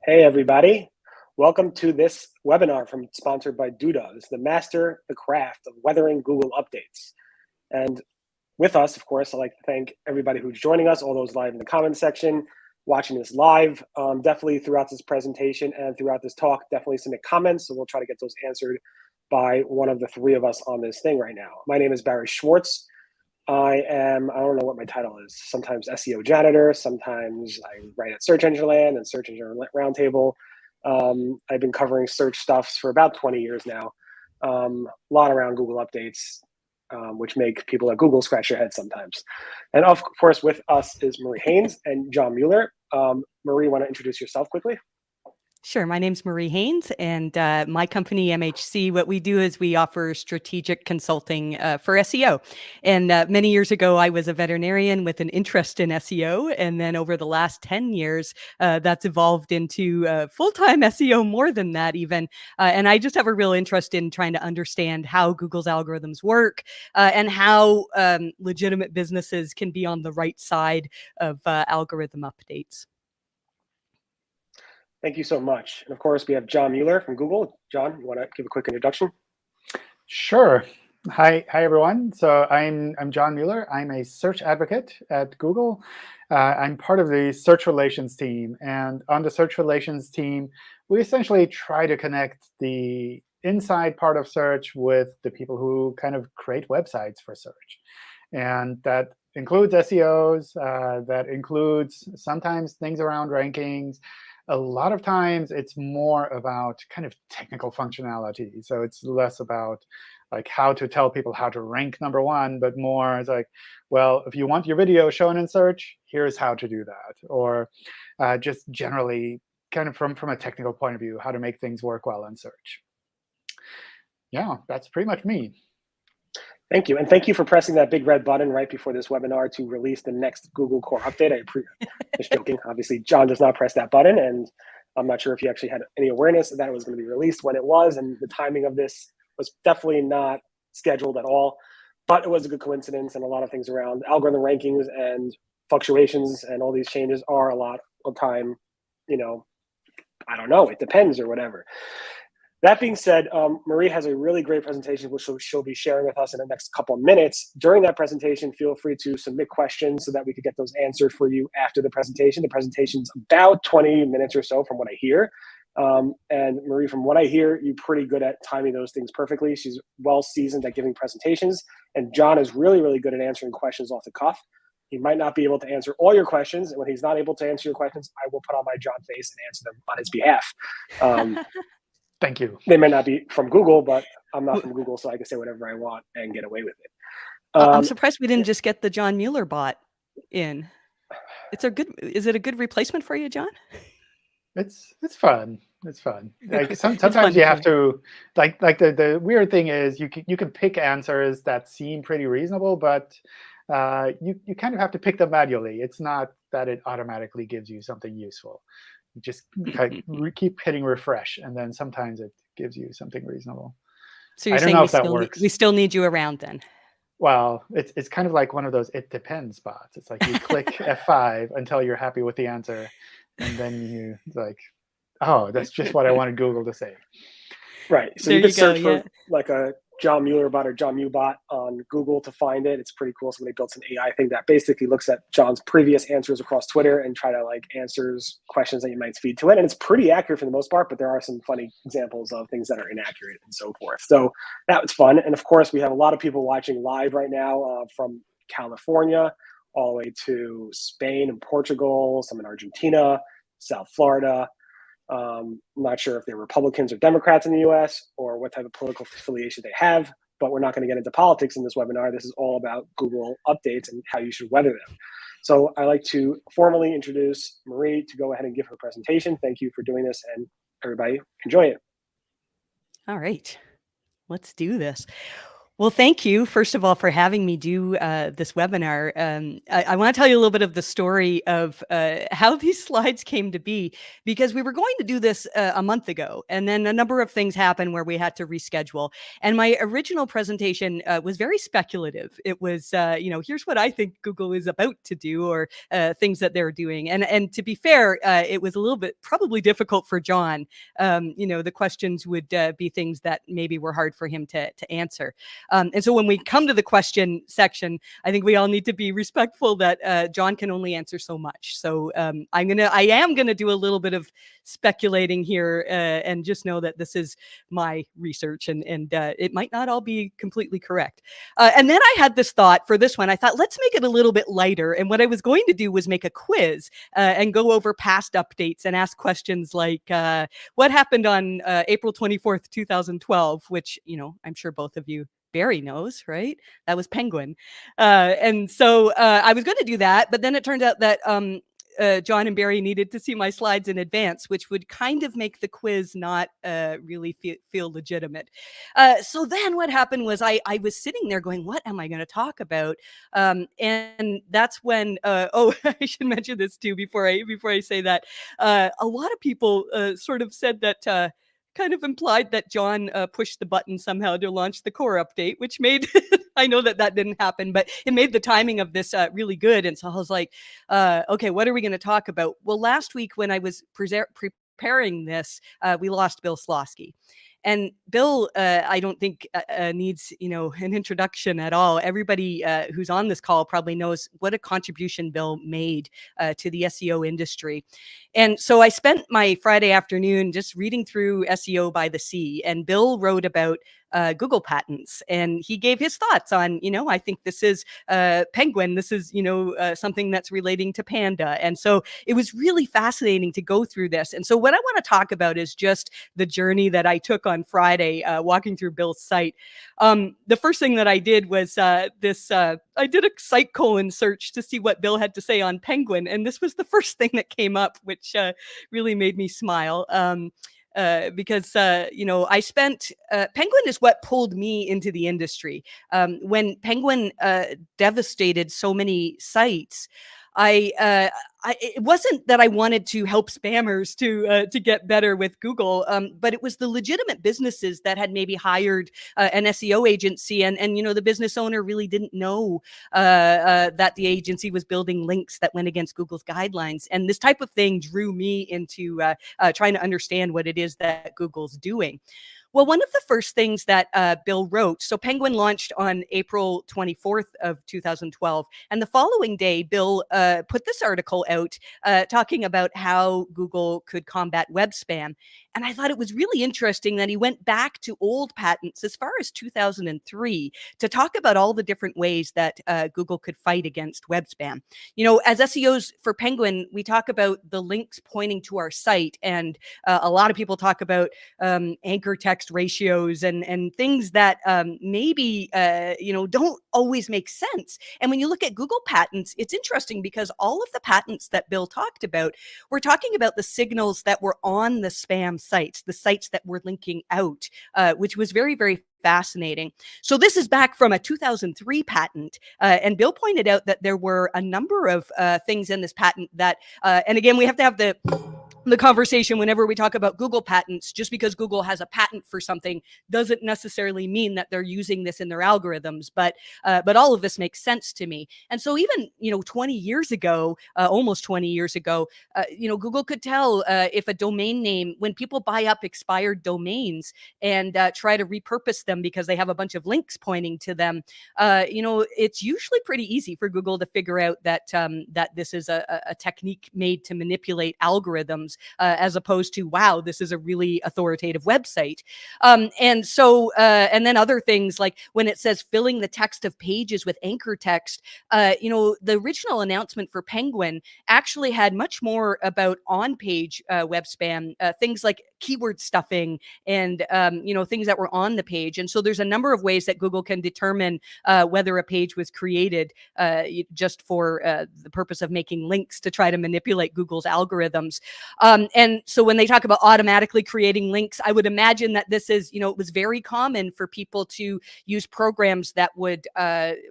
Hey everybody, welcome to this webinar sponsored by Duda. This is the master the craft of weathering Google updates. And with us, of course, I'd like to thank everybody who's joining us, all those live in the comments section, watching this live. Definitely throughout this presentation and throughout this talk, definitely submit comments, so we'll try to get those answered by one of the three of us on this thing right now. My name is Barry Schwartz. I don't know what my title is, sometimes SEO Janitor, sometimes I write at Search Engine Land and Search Engine Roundtable. I've been covering search stuffs for about 20 years now. A lot around Google updates, which make people at Google scratch their heads sometimes. And of course, with us is Maire Haynes and John Mueller. Marie, want to introduce yourself quickly? Sure. My name's Maire Haynes, and my company, MHC, what we do is we offer strategic consulting for SEO. And many years ago, I was a veterinarian with an interest in SEO. And then over the last 10 years, that's evolved into full-time SEO, more than that even. And I just have a real interest in trying to understand how Google's algorithms work and how legitimate businesses can be on the right side of algorithm updates. Thank you so much. And of course, we have John Mueller from Google. John, you want to give a quick introduction? Sure. Hi everyone. So I'm John Mueller. I'm a search advocate at Google. I'm part of the search relations team. And on the search relations team, we essentially try to connect the inside part of search with the people who kind of create websites for search. And that includes SEOs. That includes sometimes things around rankings. A lot of times, it's more about kind of technical functionality. So it's less about like how to tell people how to rank #1, but more it's like, well, if you want your video shown in search, here's how to do that. Or just generally kind of from a technical point of view, how to make things work well in search. Yeah, that's pretty much me. Thank you. And thank you for pressing that big red button right before this webinar to release the next Google Core update. Just joking. Obviously, John does not press that button. And I'm not sure if you actually had any awareness that it was going to be released when it was. And the timing of this was definitely not scheduled at all. But it was a good coincidence. And a lot of things around algorithm rankings and fluctuations and all these changes are a lot of time, I don't know, it depends or whatever. That being said, Marie has a really great presentation, which she'll be sharing with us in the next couple of minutes. During that presentation, feel free to submit questions so that we could get those answered for you after the presentation. The presentation's about 20 minutes or so from what I hear. And Marie, from what I hear, you're pretty good at timing those things perfectly. She's well seasoned at giving presentations. And John is really, really good at answering questions off the cuff. He might not be able to answer all your questions. And when he's not able to answer your questions, I will put on my John face and answer them on his behalf. Thank you. They may not be from Google, but I'm not from Google, so I can say whatever I want and get away with it. I'm surprised we didn't just get the John Mueller bot in. Is it a good replacement for you, John? It's fun. It's fun. Like sometimes you have to like the weird thing is you can pick answers that seem pretty reasonable, but you kind of have to pick them manually. It's not that it automatically gives you something useful. You just keep hitting refresh, and then sometimes it gives you something reasonable. So you're saying we still need you around then? Well, it's kind of like one of those it depends bots. It's like you click F5 until you're happy with the answer, and then it's like, oh, that's just what I wanted Google to say. Right. So you can search for like a John Mueller bot or John Mew bot on Google to find it. It's pretty cool. Somebody built an AI thing that basically looks at John's previous answers across Twitter and try to answers questions that you might feed to it. And it's pretty accurate for the most part, but there are some funny examples of things that are inaccurate and so forth. So that was fun. And of course, we have a lot of people watching live right now from California all the way to Spain and Portugal, some in Argentina, South Florida. I'm not sure if they're Republicans or Democrats in the US or what type of political affiliation they have, but we're not going to get into politics in this webinar. This is all about Google updates and how you should weather them. So I'd like to formally introduce Marie to go ahead and give her presentation. Thank you for doing this, and everybody enjoy it. All right, let's do this. Well, thank you, first of all, for having me do this webinar. I want to tell you a little bit of the story of how these slides came to be, because we were going to do this a month ago, and then a number of things happened where we had to reschedule. And my original presentation was very speculative. It was, here's what I think Google is about to do, or things that they're doing. And to be fair, it was a little bit probably difficult for John. The questions would be things that maybe were hard for him to answer. And so when we come to the question section, I think we all need to be respectful that John can only answer so much. So I am gonna do a little bit of speculating here, and just know that this is my research, and it might not all be completely correct. And then I had this thought for this one. I thought, let's make it a little bit lighter. And what I was going to do was make a quiz and go over past updates and ask questions like, what happened on April 24th, 2012, which, I'm sure both of you, Barry knows, right? That was Penguin. And so I was going to do that, but then it turned out that John and Barry needed to see my slides in advance, which would kind of make the quiz not really feel legitimate. So then what happened was I was sitting there going, what am I going to talk about? And that's when, I should mention this too before I say that. A lot of people sort of said that kind of implied that John pushed the button somehow to launch the core update, which made, I know that didn't happen, but it made the timing of this really good. And so I was like, okay, what are we going to talk about? Well, last week when I was preparing this, we lost Bill Slawski. And Bill, I don't think needs, an introduction at all. Everybody who's on this call probably knows what a contribution Bill made to the SEO industry. And so I spent my Friday afternoon just reading through SEO by the Sea, and Bill wrote about Google patents, and he gave his thoughts on, I think this is Penguin. This is, something that's relating to Panda. And so it was really fascinating to go through this. And so what I want to talk about is just the journey that I took on Friday, walking through Bill's site. The first thing that I did was I did a site colon search to see what Bill had to say on Penguin. And this was the first thing that came up, which really made me smile. Because I spent Penguin is what pulled me into the industry. When Penguin devastated so many sites, it wasn't that I wanted to help spammers to get better with Google, but it was the legitimate businesses that had maybe hired an SEO agency, and the business owner really didn't know that the agency was building links that went against Google's guidelines. And this type of thing drew me into trying to understand what it is that Google's doing. Well, one of the first things that Bill wrote, so Penguin launched on April 24th of 2012. And the following day, Bill put this article out talking about how Google could combat web spam. And I thought it was really interesting that he went back to old patents as far as 2003 to talk about all the different ways that Google could fight against web spam. As SEOs for Penguin, we talk about the links pointing to our site. And a lot of people talk about anchor text ratios and things that maybe, don't always make sense. And when you look at Google patents, it's interesting because all of the patents that Bill talked about, we're talking about the signals that were on the spam sites, the sites that were linking out, which was very, very fascinating. So this is back from a 2003 patent. And Bill pointed out that there were a number of things in this patent that, and again, we have to have the conversation whenever we talk about Google patents. Just because Google has a patent for something doesn't necessarily mean that they're using this in their algorithms, but all of this makes sense to me. And so even 20 years ago, almost 20 years ago, Google could tell if a domain name, when people buy up expired domains and try to repurpose them because they have a bunch of links pointing to them, it's usually pretty easy for Google to figure out that that this is a technique made to manipulate algorithms, as opposed to, wow, this is a really authoritative website. And then other things like when it says filling the text of pages with anchor text, the original announcement for Penguin actually had much more about on-page web spam, things like keyword stuffing and, things that were on the page. And so there's a number of ways that Google can determine whether a page was created just for the purpose of making links to try to manipulate Google's algorithms. And so when they talk about automatically creating links, I would imagine that this is, it was very common for people to use programs that would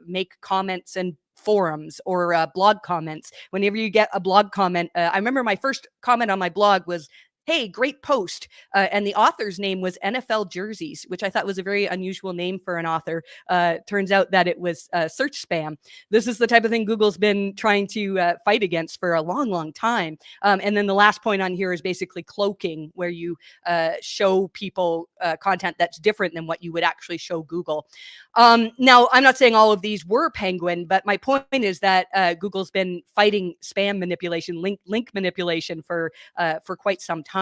make comments and forums or blog comments. Whenever you get a blog comment, I remember my first comment on my blog was, "Hey, great post." And the author's name was NFL Jerseys, which I thought was a very unusual name for an author. Turns out that it was search spam. This is the type of thing Google's been trying to fight against for a long, long time. And then the last point on here is basically cloaking, where you show people content that's different than what you would actually show Google. Now, I'm not saying all of these were Penguin, but my point is that Google's been fighting spam manipulation, link manipulation for quite some time.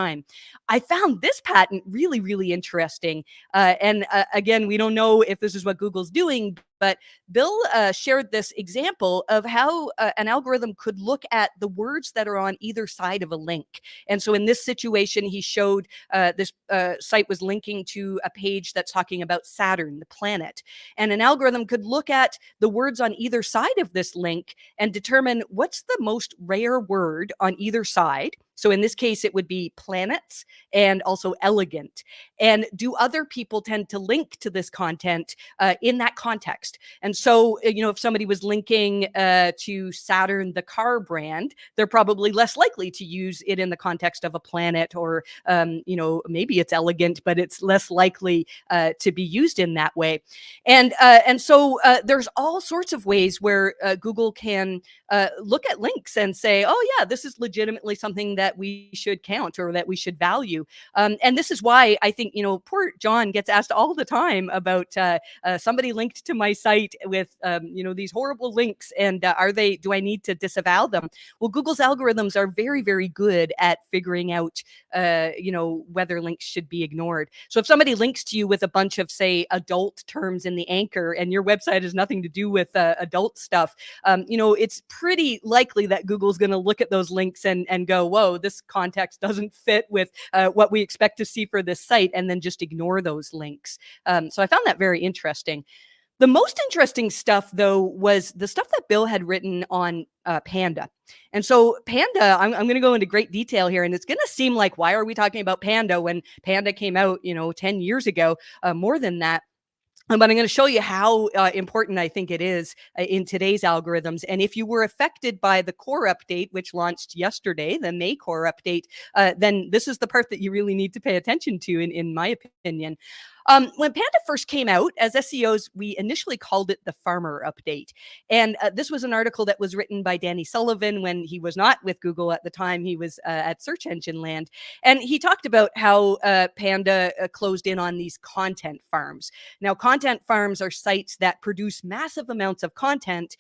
I found this patent really, really interesting. And again, we don't know if this is what Google's doing, but Bill shared this example of how an algorithm could look at the words that are on either side of a link. And so in this situation, he showed this site was linking to a page that's talking about Saturn, the planet. And an algorithm could look at the words on either side of this link and determine what's the most rare word on either side. So in this case, it would be planets and also elegant. And do other people tend to link to this content in that context? And so, if somebody was linking to Saturn, the car brand, they're probably less likely to use it in the context of a planet, or, maybe it's elegant, but it's less likely to be used in that way. And so there's all sorts of ways where Google can look at links and say, oh yeah, this is legitimately something that we should count or that we should value. And this is why I think, poor John gets asked all the time about somebody linked to my site with, these horrible links, and do I need to disavow them? Well, Google's algorithms are very, very good at figuring out, whether links should be ignored. So if somebody links to you with a bunch of, say, adult terms in the anchor, and your website has nothing to do with adult stuff, it's pretty likely that Google's going to look at those links and go, whoa, this context doesn't fit with what we expect to see for this site, and then just ignore those links. So I found that very interesting. The most interesting stuff, though, was the stuff that Bill had written on Panda. And so Panda, I'm going to go into great detail here, and it's going to seem like, why are we talking about Panda when Panda came out, 10 years ago, more than that. But I'm going to show you how important I think it is in today's algorithms. And if you were affected by the core update, which launched yesterday, the May core update, then this is the part that you really need to pay attention to, in my opinion. When Panda first came out, as SEOs, we initially called it the Farmer Update. And this was an article that was written by Danny Sullivan when he was not with Google at the time. He was at Search Engine Land. And he talked about how Panda closed in on these content farms. Now, content farms are sites that produce massive amounts of content,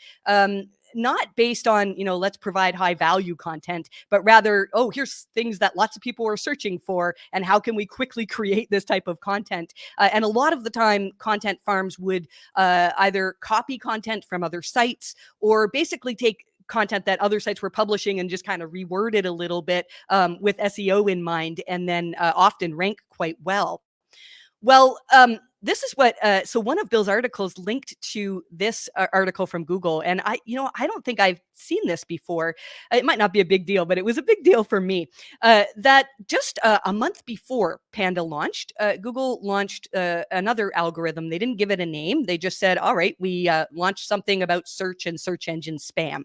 not based on, let's provide high value content, but rather, oh, here's things that lots of people are searching for, and how can we quickly create this type of content? And a lot of the time, content farms would either copy content from other sites, or basically take content that other sites were publishing and just kind of reword it a little bit with SEO in mind, and then often rank quite well. Well, this is what, so one of Bill's articles linked to this article from Google. And I don't think I've seen this before. It might not be a big deal, but it was a big deal for me. That just a month before Panda launched, Google launched another algorithm. They didn't give it a name. They just said, all right, we launched something about search and search engine spam.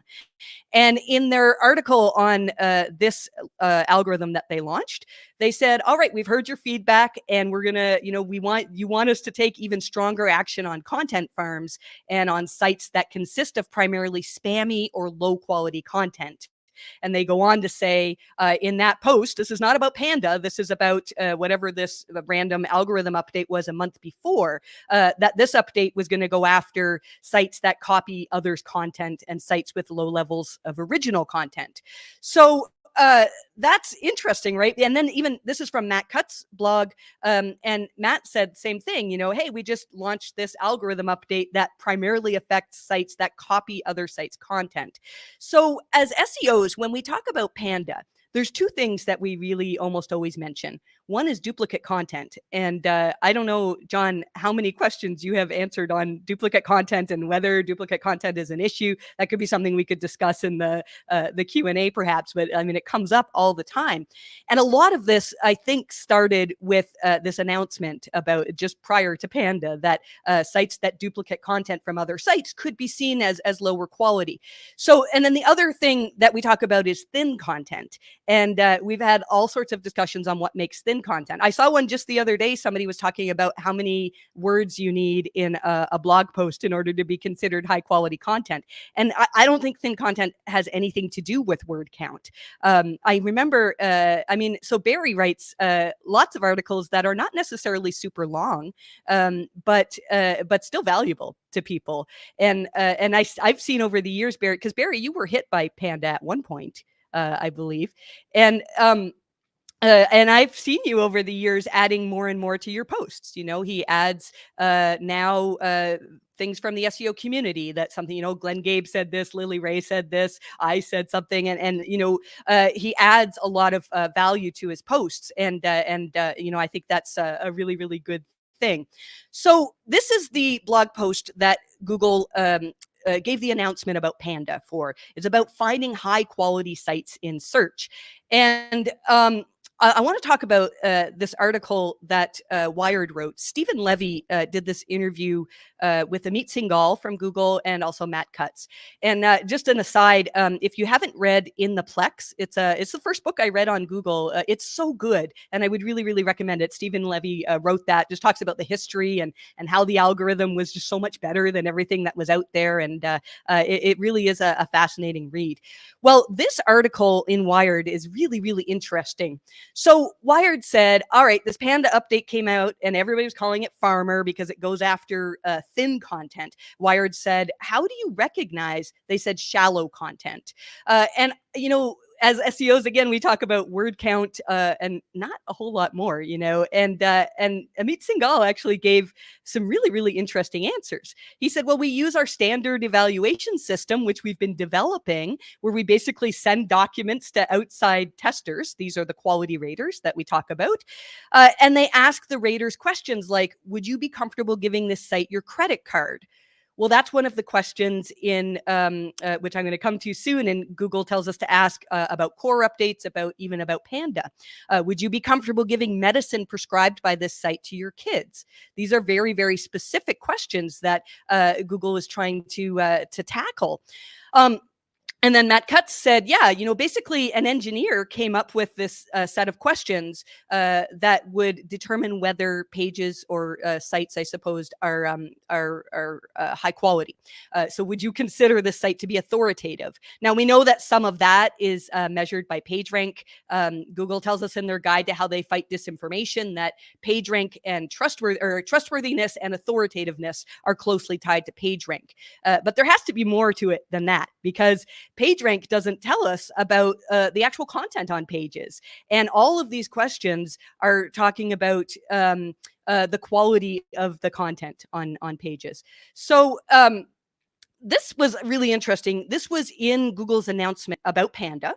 And in their article on this algorithm that they launched, they said, all right, we've heard your feedback, and we're going to, you want us to take even stronger action on content farms and on sites that consist of primarily spammy or low quality content. And they go on to say in that post, this is not about Panda. This is about whatever this random algorithm update was a month before, that this update was going to go after sites that copy others' content and sites with low levels of original content. So that's interesting, right? And then even this is from Matt Cutt's blog, and Matt said same thing. Hey, we just launched this algorithm update that primarily affects sites that copy other sites' content. So as SEOs, when we talk about Panda, there's two things that we really almost always mention. One is duplicate content. And I don't know, John, how many questions you have answered on duplicate content and whether duplicate content is an issue. That could be something we could discuss in the Q&A perhaps, but I mean, it comes up all the time. And a lot of this, I think, started with this announcement about just prior to Panda that sites that duplicate content from other sites could be seen as lower quality. So, and then the other thing that we talk about is thin content. And we've had all sorts of discussions on what makes thin content. I saw one just the other day. Somebody was talking about how many words you need in a blog post in order to be considered high quality content. And I don't think thin content has anything to do with word count. I remember, so Barry writes lots of articles that are not necessarily super long, but still valuable to people. And I've seen over the years, Barry, because Barry, you were hit by Panda at one point, I believe. And I've seen you over the years adding more and more to your posts. You know, he adds now things from the SEO community that something, you know, Glenn Gabe said this, Lily Ray said this, I said something, and you know, he adds a lot of value to his posts. And you know, I think that's a really, really good thing. So this is the blog post that Google gave the announcement about Panda for. It's about finding high quality sites in search. And I want to talk about this article that Wired wrote. Stephen Levy did this interview with Amit Singhal from Google and also Matt Cutts. And just an aside, if you haven't read In the Plex, it's the first book I read on Google. It's so good, and I would really, really recommend it. Stephen Levy wrote that, just talks about the history and how the algorithm was just so much better than everything that was out there. And it really is a fascinating read. Well, this article in Wired is really, really interesting. So Wired said, all right, this Panda update came out and everybody was calling it farmer because it goes after thin content. Wired said, how do you recognize? They said shallow content. And, you know, as SEOs, again, we talk about word count and not a whole lot more, you know, and Amit Singhal actually gave some really, really interesting answers. He said, well, we use our standard evaluation system, which we've been developing, where we basically send documents to outside testers. These are the quality raters that we talk about. And they ask the raters questions like, would you be comfortable giving this site your credit card? Well, that's one of the questions in which I'm going to come to soon. And Google tells us to ask about core updates, even about Panda. Would you be comfortable giving medicine prescribed by this site to your kids? These are very, very specific questions that Google is trying to tackle. And then Matt Cutts said, yeah, you know, basically an engineer came up with this set of questions that would determine whether pages or sites, I suppose, are high quality. So would you consider this site to be authoritative? Now, we know that some of that is measured by PageRank. Google tells us in their guide to how they fight disinformation that PageRank and trustworthiness and authoritativeness are closely tied to PageRank. But there has to be more to it than that, because PageRank doesn't tell us about the actual content on pages. And all of these questions are talking about the quality of the content on pages. So this was really interesting. This was in Google's announcement about Panda.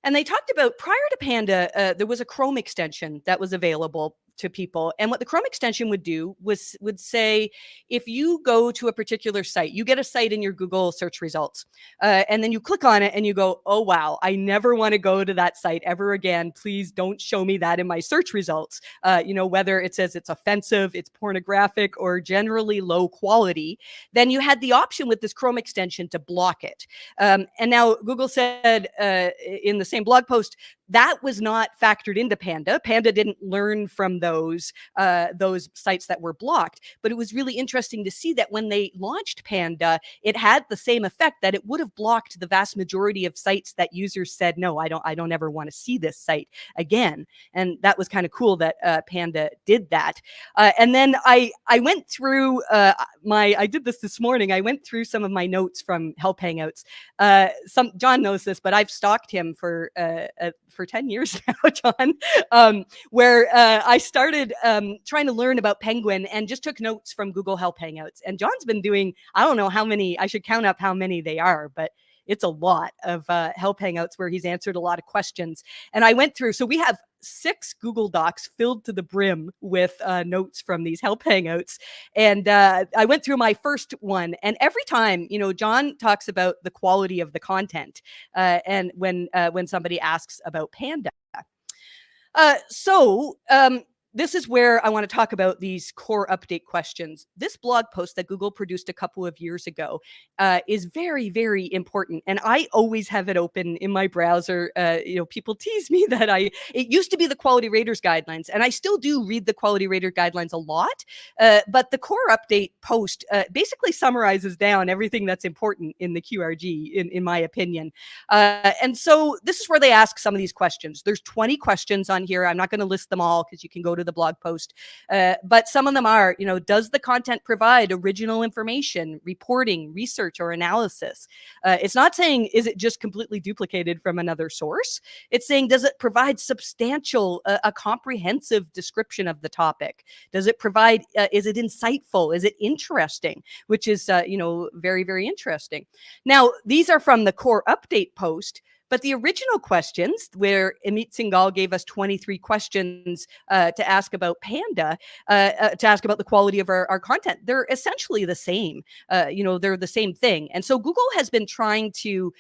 And they talked about, prior to Panda, there was a Chrome extension that was available to people. And what the Chrome extension would do would say, if you go to a particular site, you get a site in your Google search results, and then you click on it and you go, oh, wow, I never want to go to that site ever again. Please don't show me that in my search results. You know, whether it says it's offensive, it's pornographic, or generally low quality, then you had the option with this Chrome extension to block it. And now Google said in the same blog post, that was not factored into Panda. Panda didn't learn from those sites that were blocked. But it was really interesting to see that when they launched Panda, it had the same effect, that it would have blocked the vast majority of sites that users said, no, I don't ever want to see this site again. And that was kind of cool that Panda did that. And then I went through I did this morning. I went through some of my notes from Help Hangouts. John knows this, but I've stalked him for 10 years now, John, where I started trying to learn about Penguin and just took notes from Google Help Hangouts. And John's been doing, I don't know how many, I should count up how many they are, but It's a lot of help hangouts where he's answered a lot of questions. And I went through, so we have 6 Google Docs filled to the brim with notes from these help hangouts. And I went through my first one, and every time, John talks about the quality of the content, and when somebody asks about Panda. This is where I want to talk about these core update questions. This blog post that Google produced a couple of years ago is very, very important. And I always have it open in my browser. People tease me that it used to be the Quality Raters Guidelines, and I still do read the Quality Rater Guidelines a lot. But the core update post basically summarizes down everything that's important in the QRG, in my opinion. And so this is where they ask some of these questions. There's 20 questions on here. I'm not going to list them all because you can go to the blog post. But some of them are, does the content provide original information, reporting, research, or analysis? It's not saying, is it just completely duplicated from another source? It's saying, does it provide substantial, a comprehensive description of the topic? Does it provide, is it insightful? Is it interesting? Which is, very, very interesting. Now, these are from the core update post. But the original questions, where Amit Singhal gave us 23 questions to ask about Panda, to ask about the quality of our content, they're essentially the same. They're the same thing. And so Google has been trying to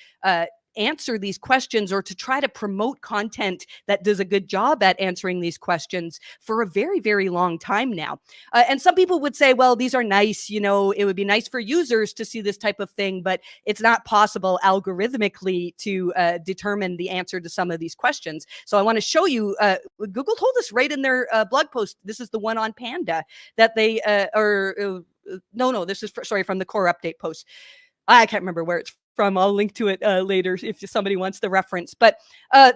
answer these questions, or to try to promote content that does a good job at answering these questions for a very, very long time now. And some people would say, well, these are nice, it would be nice for users to see this type of thing, but it's not possible algorithmically to determine the answer to some of these questions. So I want to show you, Google told us right in their blog post, this is the one on Panda, that they, this is, from the core update post. I can't remember where it's from. I'll link to it later if somebody wants the reference. But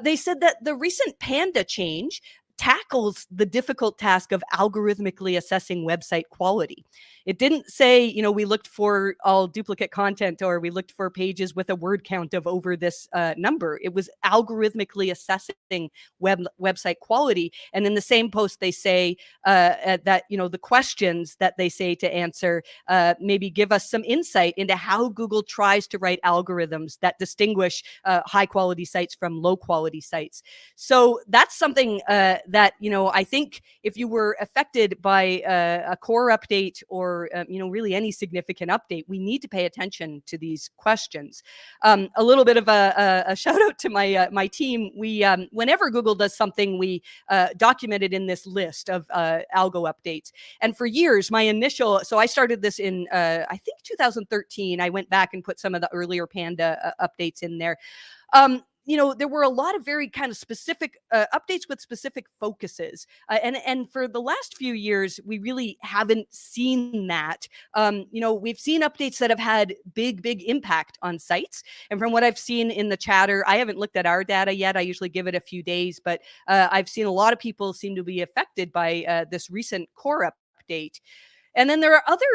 they said that the recent Panda change tackles the difficult task of algorithmically assessing website quality. It didn't say, we looked for all duplicate content, or we looked for pages with a word count of over this number. It was algorithmically assessing website quality. And in the same post, they say that, the questions that they say to answer maybe give us some insight into how Google tries to write algorithms that distinguish high quality sites from low quality sites. So that's something that, I think if you were affected by a core update, or really any significant update, we need to pay attention to these questions. A little bit of a shout out to my team. We whenever Google does something, we document it in this list of algo updates. And for years, so I started this in I think 2013. I went back and put some of the earlier Panda updates in there. There were a lot of very kind of specific updates with specific focuses. And for the last few years, we really haven't seen that. We've seen updates that have had big impact on sites. And from what I've seen in the chatter, I haven't looked at our data yet. I usually give it a few days, but I've seen a lot of people seem to be affected by this recent core update. And then there are other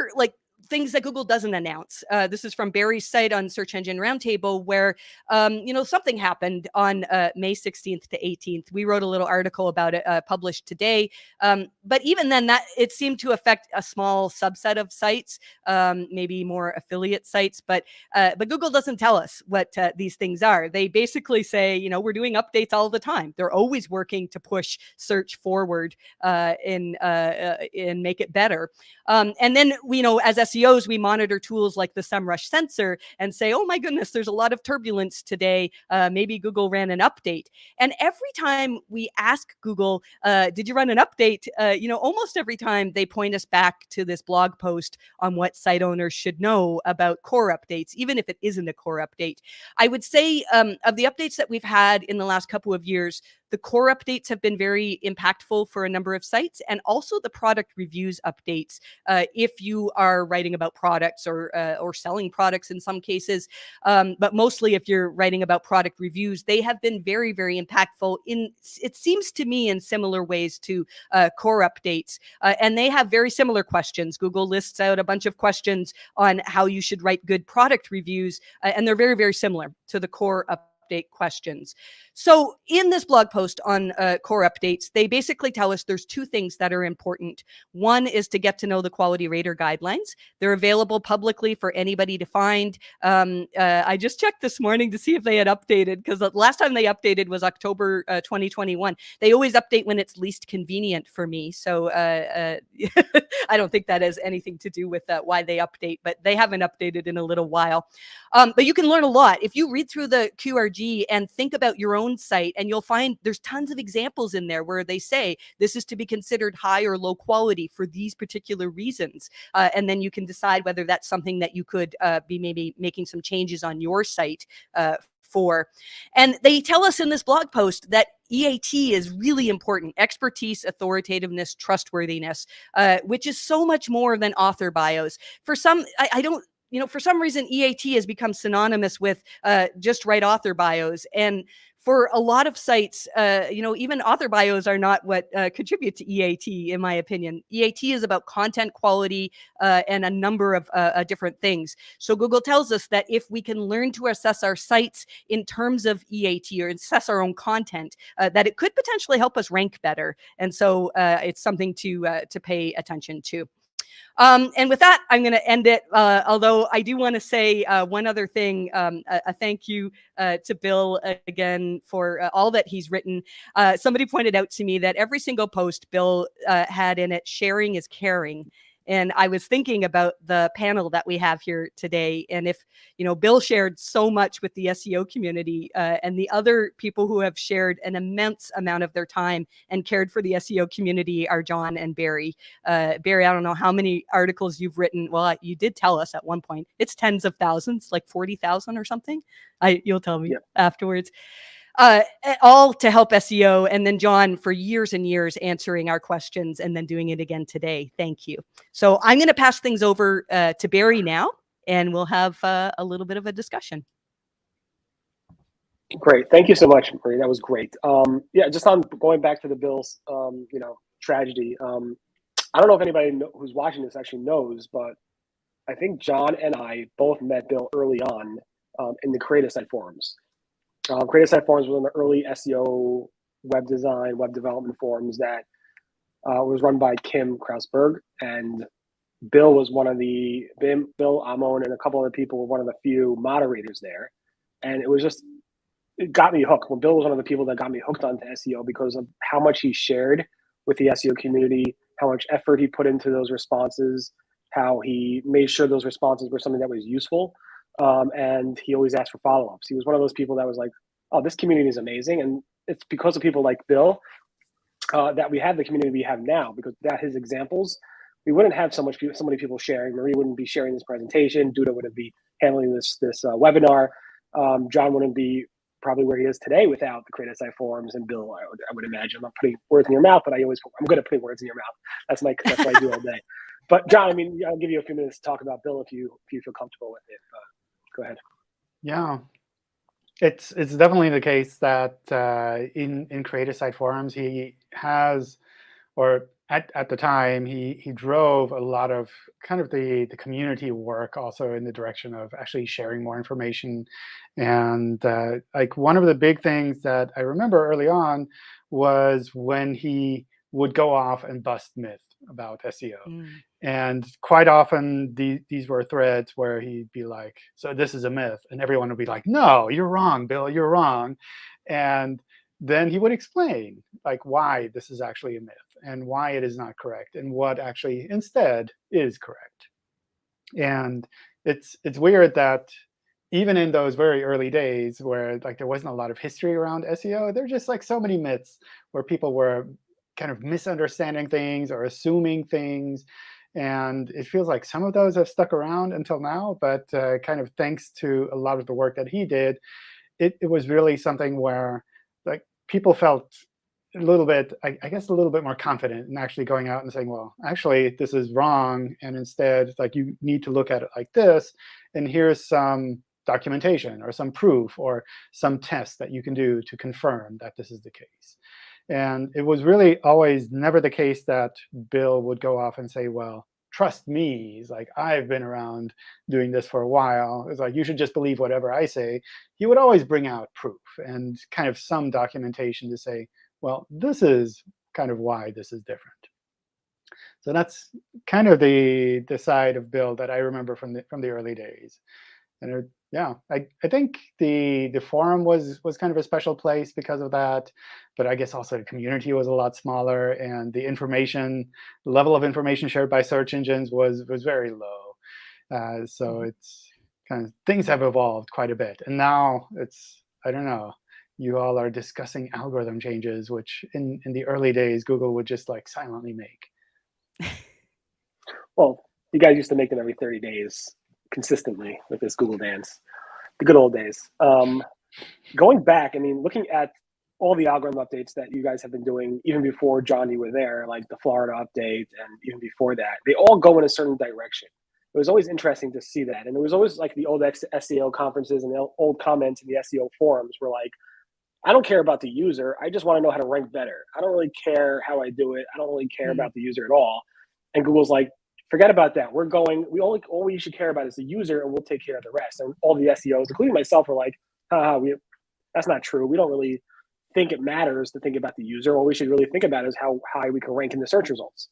things that Google doesn't announce. This is from Barry's site on Search Engine Roundtable, where, something happened on May 16th to 18th. We wrote a little article about it, published today. But even then, that it seemed to affect a small subset of sites, maybe more affiliate sites. But Google doesn't tell us what these things are. They basically say, we're doing updates all the time. They're always working to push search forward and make it better. And then, as SEOs, we monitor tools like the SEMrush sensor and say, oh my goodness, there's a lot of turbulence today. Maybe Google ran an update. And every time we ask Google, did you run an update? Almost every time they point us back to this blog post on what site owners should know about core updates, even if it isn't a core update. I would say of the updates that we've had in the last couple of years, the core updates have been very impactful for a number of sites, and also the product reviews updates. If you are writing about products or selling products in some cases, but mostly if you're writing about product reviews, they have been very, very impactful it seems to me, in similar ways to core updates. And they have very similar questions. Google lists out a bunch of questions on how you should write good product reviews, and they're very, very similar to the core updates. update questions. So in this blog post on core updates, they basically tell us there's two things that are important. One is to get to know the quality rater guidelines. They're available publicly for anybody to find. I just checked this morning to see if they had updated, because the last time they updated was October 2021. They always update when it's least convenient for me. So I don't think that has anything to do with why they update, but they haven't updated in a little while. But you can learn a lot if you read through the QRG and think about your own site, and you'll find there's tons of examples in there where they say this is to be considered high or low quality for these particular reasons. And then you can decide whether that's something that you could be maybe making some changes on your site for. And they tell us in this blog post that EAT is really important: expertise, authoritativeness, trustworthiness, which is so much more than author bios. For some, I don't, for some reason, EAT has become synonymous with just write author bios. And for a lot of sites, even author bios are not what contribute to EAT, in my opinion. EAT is about content quality and a number of different things. So Google tells us that if we can learn to assess our sites in terms of EAT, or assess our own content, that it could potentially help us rank better. And so it's something to pay attention to. And with that, I'm going to end it. Although I do want to say one other thing, a thank you to Bill again for all that he's written. Somebody pointed out to me that every single post Bill had in it, sharing is caring. And I was thinking about the panel that we have here today. And if, Bill shared so much with the SEO community, and the other people who have shared an immense amount of their time and cared for the SEO community are John and Barry. Barry, I don't know how many articles you've written. Well, you did tell us at one point. It's tens of thousands, like 40,000 or something. You'll tell me afterwards. All to help SEO. And then John, for years and years, answering our questions and then doing it again today. Thank you. So I'm going to pass things over to Barry now, and we'll have a little bit of a discussion. Great. Thank you so much, Marie. That was great. Just on going back to the Bill's, tragedy. I don't know if anybody who's watching this actually knows, but I think John and I both met Bill early on in the Creative Site forums. Creative Site forums was one of the early SEO web design, web development forums that was run by Kim Krausberg, and Bill was one of Bill, Amon, and a couple other people were one of the few moderators there. And it got me hooked. Bill was one of the people that got me hooked onto SEO because of how much he shared with the SEO community, how much effort he put into those responses, how he made sure those responses were something that was useful. And he always asked for follow-ups. He was one of those people that was like, oh, this community is amazing. And it's because of people like Bill that we have the community we have now, because without his examples, we wouldn't have so many people sharing. Marie wouldn't be sharing this presentation. Duda wouldn't be handling this webinar. John wouldn't be probably where he is today without the Creative Site forums. And Bill, I would imagine. I'm not putting words in your mouth, but I'm good at putting words in your mouth. That's what I do all day. But John, I'll give you a few minutes to talk about Bill if you feel comfortable with it. Go ahead. Yeah, it's definitely the case that in Creative Site forums he has, or at the time he drove a lot of kind of the community work also in the direction of actually sharing more information. And like one of the big things that I remember early on was when he would go off and bust myth about SEO. And quite often these were threads where he'd be like, so this is a myth. And everyone would be like, no, you're wrong, Bill, you're wrong. And then he would explain like why this is actually a myth and why it is not correct and what actually instead is correct. And it's weird that even in those very early days where like there wasn't a lot of history around SEO, there are just like so many myths where people were kind of misunderstanding things or assuming things. And it feels like some of those have stuck around until now. But kind of thanks to a lot of the work that he did, it was really something where like people felt a little bit, I guess, a little bit more confident in actually going out and saying, well, actually, this is wrong. And instead, like you need to look at it like this. And here's some documentation or some proof or some test that you can do to confirm that this is the case. And it was really always never the case that Bill would go off and say, well, trust me. He's like, I've been around doing this for a while. It's like, you should just believe whatever I say. He would always bring out proof and kind of some documentation to say, well, this is kind of why this is different. So that's kind of the side of build that I remember from the early days. And yeah, I think the forum was kind of a special place because of that. But I guess also the community was a lot smaller, and the level of information shared by search engines was very low. So it's kind of, things have evolved quite a bit. And now it's, I don't know, you all are discussing algorithm changes, which in the early days, Google would just like silently make. Well, you guys used to make them every 30 days consistently with this Google dance, the good old days. Going back, I mean, looking at all the algorithm updates that you guys have been doing, even before, John, you were there, like the Florida update, and even before that, they all go in a certain direction. It was always interesting to see that. And it was always like the old SEO conferences and the old comments in the SEO forums were like, I don't care about the user. I just want to know how to rank better. I don't really care how I do it. I don't really care about the user at all. And Google's like, forget about that. All we should care about is the user, and we'll take care of the rest. And all the SEOs, including myself, are like, that's not true. We don't really think it matters to think about the user. All we should really think about is how high we can rank in the search results.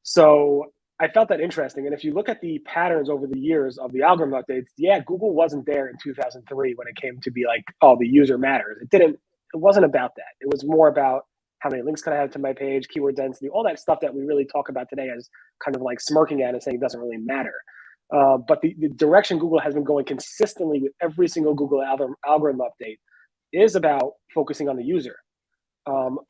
So I felt that interesting. And if you look at the patterns over the years of the algorithm updates, yeah, Google wasn't there in 2003 when it came to be like, oh, the user matters. It wasn't about that. It was more about how many links can I have to my page, keyword density, all that stuff that we really talk about today as kind of like smirking at and saying it doesn't really matter. But the direction Google has been going consistently with every single Google algorithm update is about focusing on the user.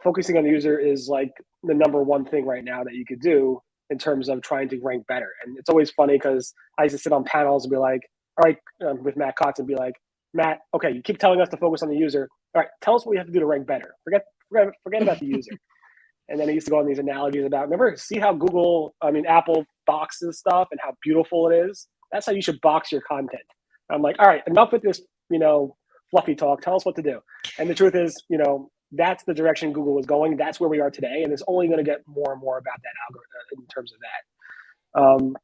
Focusing on the user is like the number one thing right now that you could do in terms of trying to rank better. And it's always funny because I used to sit on panels and be like, all right, with Matt Kotz, and be like, Matt, okay, you keep telling us to focus on the user. All right, tell us what we have to do to rank better. Forget about the user. And then I used to go on these analogies about, see how Apple boxes stuff and how beautiful it is? That's how you should box your content. I'm like, all right, enough with this, fluffy talk. Tell us what to do. And the truth is, that's the direction Google was going. That's where we are today. And it's only going to get more and more about that algorithm in terms of that.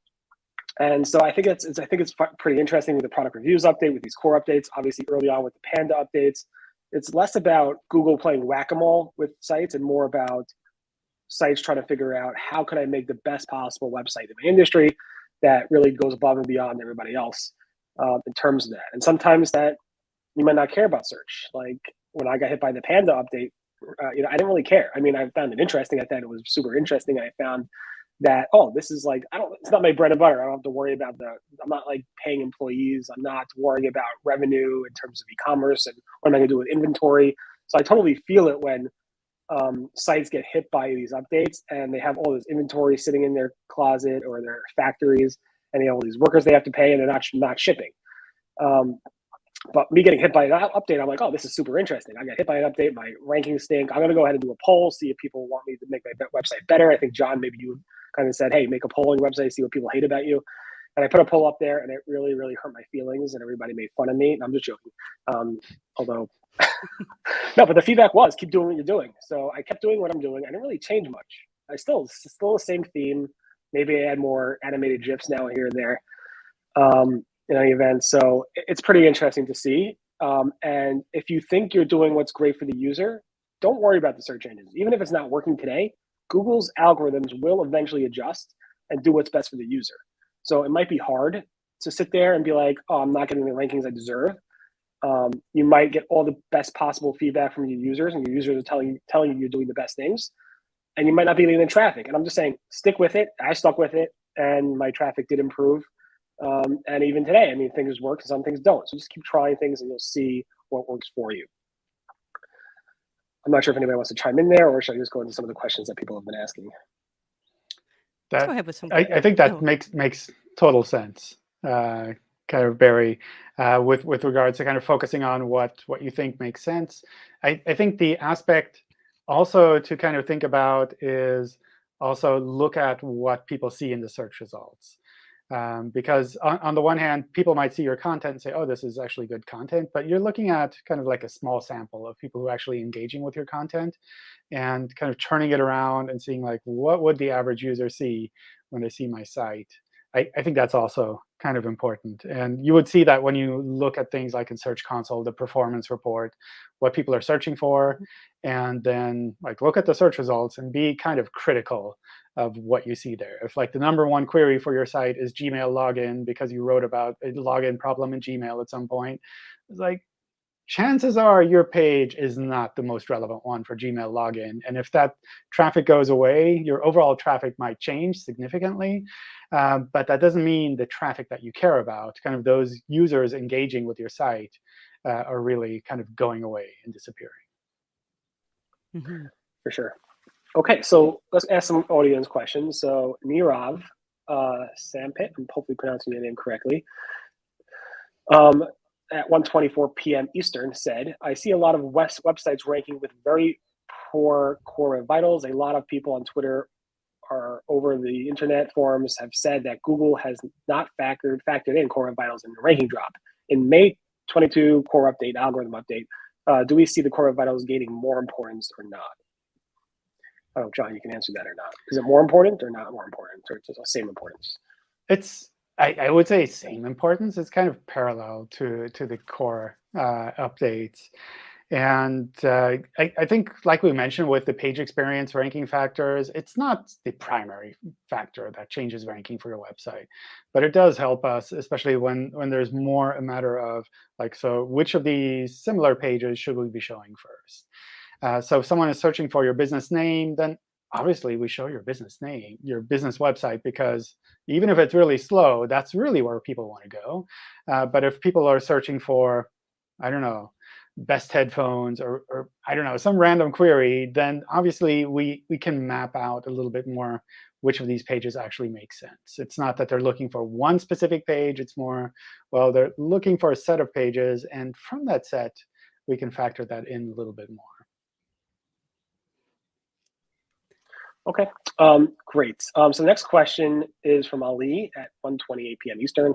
And so I think it's pretty interesting with the product reviews update, with these core updates, obviously early on with the Panda updates. It's less about Google playing whack-a-mole with sites and more about sites trying to figure out how can I make the best possible website in my industry that really goes above and beyond everybody else in terms of that. And sometimes that you might not care about search. Like when I got hit by the Panda update, I didn't really care. I mean, I found it interesting. I thought it was super interesting. I found that, this is like, it's not my bread and butter. I don't have to worry about I'm not like paying employees. I'm not worrying about revenue in terms of e-commerce and what am I going to do with inventory. So I totally feel it when sites get hit by these updates and they have all this inventory sitting in their closet or their factories, and they have all these workers they have to pay, and they're not shipping. But me getting hit by an update, I'm like, this is super interesting. I got hit by an update. My rankings stink. I'm going to go ahead and do a poll, see if people want me to make my website better. I think, John, maybe you kind of said, hey, make a poll on your website, see what people hate about you. And I put a poll up there, and it really, really hurt my feelings, and everybody made fun of me. And I'm just joking. Although, no, but the feedback was, keep doing what you're doing. So I kept doing what I'm doing. I didn't really change much. It's still the same theme. Maybe I add more animated GIFs now here and there. In any event, so it's pretty interesting to see. And if you think you're doing what's great for the user, don't worry about the search engines. Even if it's not working today, Google's algorithms will eventually adjust and do what's best for the user. So it might be hard to sit there and be like, I'm not getting the rankings I deserve. You might get all the best possible feedback from your users, and your users are telling you you're doing the best things, and you might not be getting the traffic. And I'm just saying, stick with it. I stuck with it, and my traffic did improve. And even today, things work and some things don't. So just keep trying things and you'll see what works for you. I'm not sure if anybody wants to chime in there, or should I just go into some of the questions that people have been asking? Go ahead with some. I think that makes total sense, kind of Barry, with regards to kind of focusing on what you think makes sense. I think the aspect also to kind of think about is also look at what people see in the search results. Because on the one hand, people might see your content and say, oh, this is actually good content. But you're looking at kind of like a small sample of people who are actually engaging with your content and kind of turning it around and seeing, like, what would the average user see when they see my site? I think that's also kind of important. And you would see that when you look at things like in Search Console, the performance report, what people are searching for, and then like look at the search results and be kind of critical of what you see there. If like the #1 query for your site is Gmail login because you wrote about a login problem in Gmail at some point, it's like, chances are your page is not the most relevant one for Gmail login. And if that traffic goes away, your overall traffic might change significantly. But that doesn't mean the traffic that you care about, kind of those users engaging with your site, are really kind of going away and disappearing. Mm-hmm. For sure. OK, so let's ask some audience questions. So Nirav Sampit, I'm hopefully pronouncing your name correctly, at 1:24 p.m. Eastern said, I see a lot of websites ranking with very poor core web vitals. A lot of people on Twitter or over the internet forums have said that Google has not factored in core web vitals in the ranking drop. In May 22 core update, algorithm update, do we see the core web vitals gaining more importance or not? Oh, John, you can answer that or not. Is it more important or not more important, or just the same importance? I would say same importance. It's kind of parallel to the core updates. And I think, like we mentioned with the page experience ranking factors, it's not the primary factor that changes ranking for your website. But it does help us, especially when there's more a matter of, like, so which of these similar pages should we be showing first? So if someone is searching for your business name, then obviously we show your business name, your business website, because even if it's really slow, that's really where people want to go. But if people are searching for, I don't know, best headphones or I don't know, some random query, then obviously we can map out a little bit more which of these pages actually make sense. It's not that they're looking for one specific page. It's more, well, they're looking for a set of pages. And from that set, we can factor that in a little bit more. OK, great. So the next question is from Ali at 1:28 p.m. Eastern.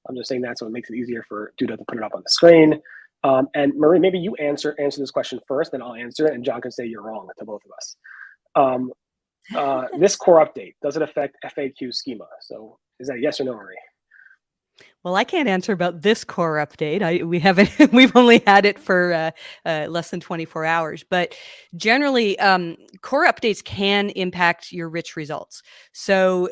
I'm just saying that so it makes it easier for Duda to put it up on the screen. And Marie, maybe you answer this question first, then I'll answer it, and John can say you're wrong to both of us. This core update, does it affect FAQ schema? So is that a yes or no, Marie? Well, I can't answer about this core update. We haven't. We've only had it for less than 24 hours. But generally, core updates can impact your rich results. So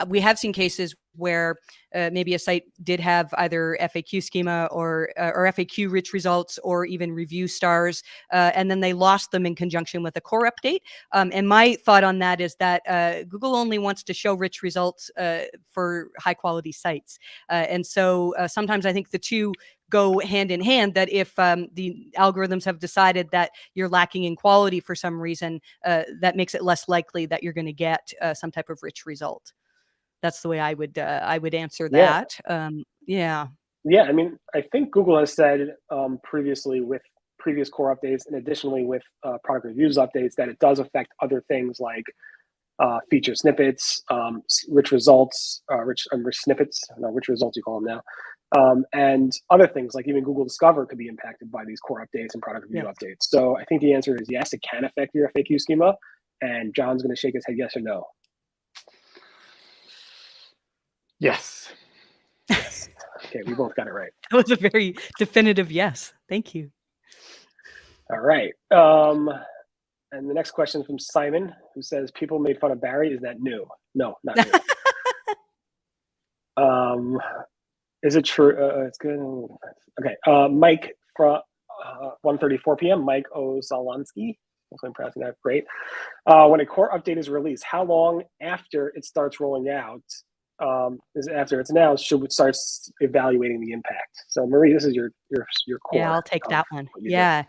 we have seen cases where maybe a site did have either FAQ schema or FAQ rich results or even review stars, and then they lost them in conjunction with a core update. And my thought on that is that Google only wants to show rich results for high quality sites. And so sometimes I think the two go hand in hand, that if the algorithms have decided that you're lacking in quality for some reason, that makes it less likely that you're going to get some type of rich result. That's the way I would answer that. Yeah. Yeah, I mean, I think Google has said previously with previous core updates and additionally with product reviews updates that it does affect other things like feature snippets, rich results, rich snippets, rich results you call them now, and other things like even Google Discover could be impacted by these core updates and product review updates. So I think the answer is yes, it can affect your FAQ schema. And John's going to shake his head yes or no. Yes. Yes. OK, we both got it right. That was a very definitive yes. Thank you. All right. And the next question is from Simon, who says, people made fun of Barry. Is that new? No, not new. Is it true? It's good. OK. Mike from 1:34 p.m. Mike Slawski. Hopefully I'm pronouncing that great. When a core update is released, how long after it starts rolling out, is after it's announced, should we start evaluating the impact? So Marie, this is your core. Yeah, I'll take that one. Yeah.